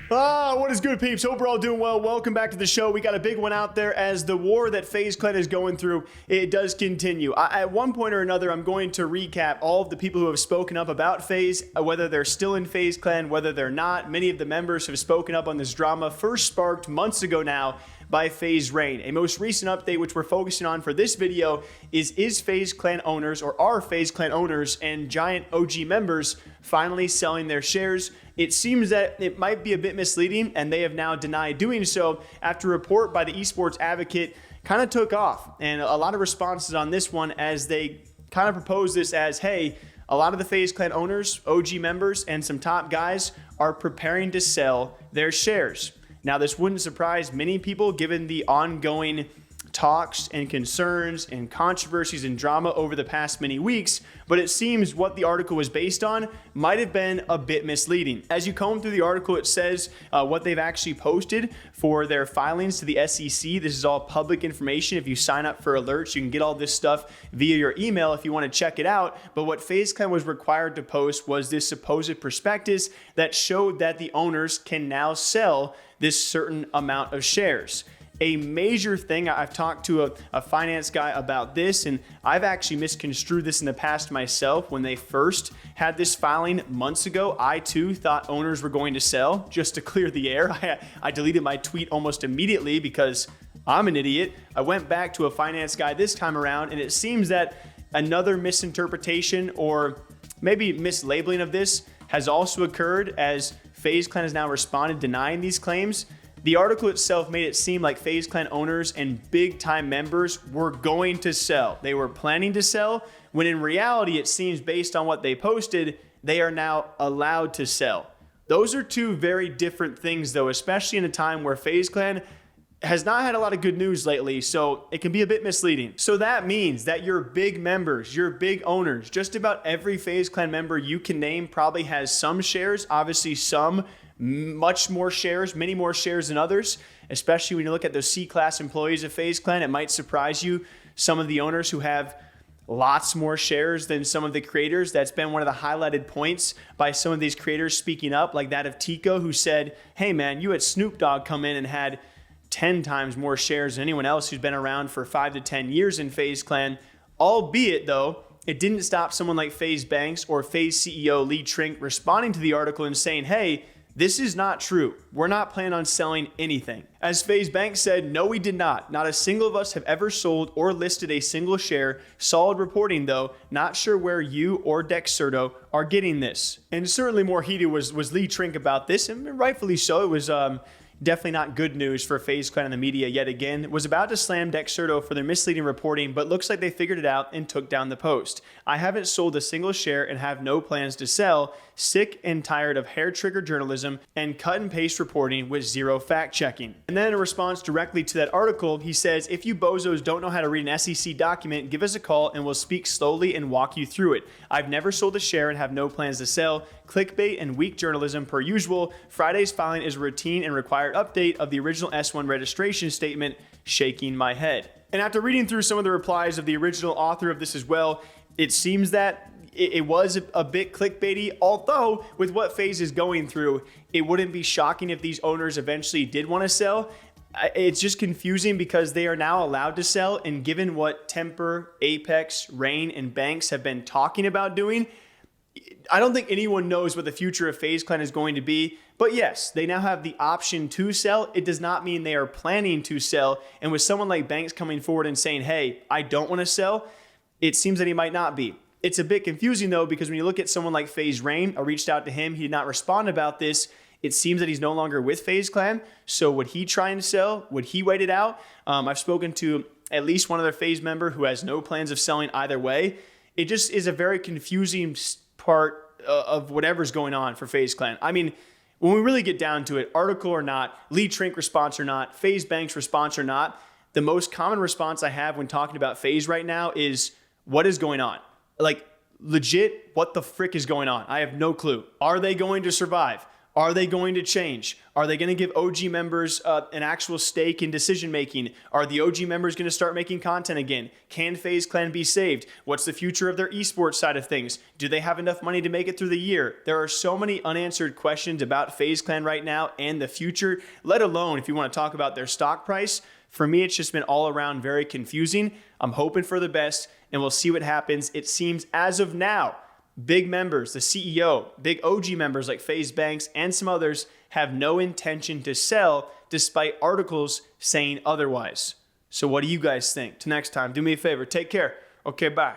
What is good, peeps? Hope we're all doing well. Welcome back to the show. We got a big one out there as the war that FaZe Clan is going through, it does continue. At one point or another, I'm going to recap all of the people who have spoken up about FaZe, whether they're still in FaZe Clan, whether they're not. Many of the members have spoken up on this drama, first sparked months ago now by FaZe Rain. A most recent update, which we're focusing on for this video, is FaZe Clan owners, or are FaZe Clan owners and giant OG members finally selling their shares? It seems that it might be a bit misleading, and they have now denied doing so after a report by the esports advocate kind of took off. And a lot of responses on this one as they kind of propose this as, hey, a lot of the FaZe Clan owners, OG members, and some top guys are preparing to sell their shares. Now, this wouldn't surprise many people given the ongoing talks and concerns and controversies and drama over the past many weeks, but it seems what the article was based on might have been a bit misleading. As you comb through the article, it says what they've actually posted for their filings to the SEC. This is all public information. If you sign up for alerts, you can get all this stuff via your email if you want to check it out. But what FaZe Clan was required to post was this supposed prospectus that showed that the owners can now sell this certain amount of shares. A major thing, I've talked to a finance guy about this, and I've actually misconstrued this in the past myself. When they first had this filing months ago, I too thought owners were going to sell. Just to clear the air, I deleted my tweet almost immediately because I'm an idiot. I went back to a finance guy this time around, and it seems that another misinterpretation or maybe mislabeling of this has also occurred as FaZe Clan has now responded denying these claims. The article itself made it seem like FaZe Clan owners and big-time members were going to sell. They were planning to sell, when in reality, it seems based on what they posted, they are now allowed to sell. Those are two very different things, though, especially in a time where FaZe Clan has not had a lot of good news lately, so it can be a bit misleading. So that means that your big members, your big owners, just about every FaZe Clan member you can name probably has some shares, obviously some much more shares, many more shares than others, especially when you look at those C-class employees of FaZe Clan. It might surprise you, some of the owners who have lots more shares than some of the creators. That's been one of the highlighted points by some of these creators speaking up, like that of Tico, who said, hey man, you had Snoop Dogg come in and had 10 times more shares than anyone else who's been around for 5 to 10 years in FaZe Clan. Albeit though, it didn't stop someone like FaZe Banks or FaZe CEO Trink responding to the article and saying, hey, this is not true. We're not planning on selling anything. As FaZe Banks said, no, we did not. Not a single of us have ever sold or listed a single share. Solid reporting though. Not sure where you or Dexerto are getting this. And certainly more heated was Trink about this, and rightfully so. It was definitely not good news for FaZe Clan and the media yet again. Was about to slam Dexerto for their misleading reporting, but looks like they figured it out and took down the post. I haven't sold a single share and have no plans to sell. Sick and tired of hair-trigger journalism and cut-and-paste reporting with zero fact-checking. And then in response directly to that article, he says, if you bozos don't know how to read an SEC document, give us a call and we'll speak slowly and walk you through it. I've never sold a share and have no plans to sell. Clickbait and weak journalism per usual. Friday's filing is a routine and required update of the original S1 registration statement. Shaking my head. And after reading through some of the replies of the original author of this as well, it seems that it was a bit clickbaity, although with what FaZe is going through, it wouldn't be shocking if these owners eventually did want to sell. It's just confusing because they are now allowed to sell, and given what Temperrr, Apex, Rain, and Banks have been talking about doing, I don't think anyone knows what the future of FaZe Clan is going to be. But yes, they now have the option to sell. It does not mean they are planning to sell. And with someone like Banks coming forward and saying, hey, I don't want to sell, it seems that he might not be. It's a bit confusing though, because when you look at someone like FaZe Rain, I reached out to him, he did not respond about this. It seems that he's no longer with FaZe Clan. So would he try and sell? Would he wait it out? I've spoken to at least one other FaZe member who has no plans of selling either way. It just is a very confusing part of whatever's going on for FaZe Clan. I mean, when we really get down to it, article or not, Trink response or not, FaZe Banks response or not, the most common response I have when talking about FaZe right now is, what is going on? Like, legit, what the frick is going on? I have no clue. Are they going to survive? Are they going to change? Are they going to give OG members an actual stake in decision making? Are the OG members going to start making content again? Can FaZe Clan be saved? What's the future of their esports side of things? Do they have enough money to make it through the year? There are so many unanswered questions about FaZe Clan right now and the future, let alone if you want to talk about their stock price. For me, it's just been all around very confusing. I'm hoping for the best, and we'll see what happens. It seems as of now, big members, the CEO, big OG members like FaZe Banks and some others have no intention to sell despite articles saying otherwise. So what do you guys think? Till next time, do me a favor. Take care. Okay, bye.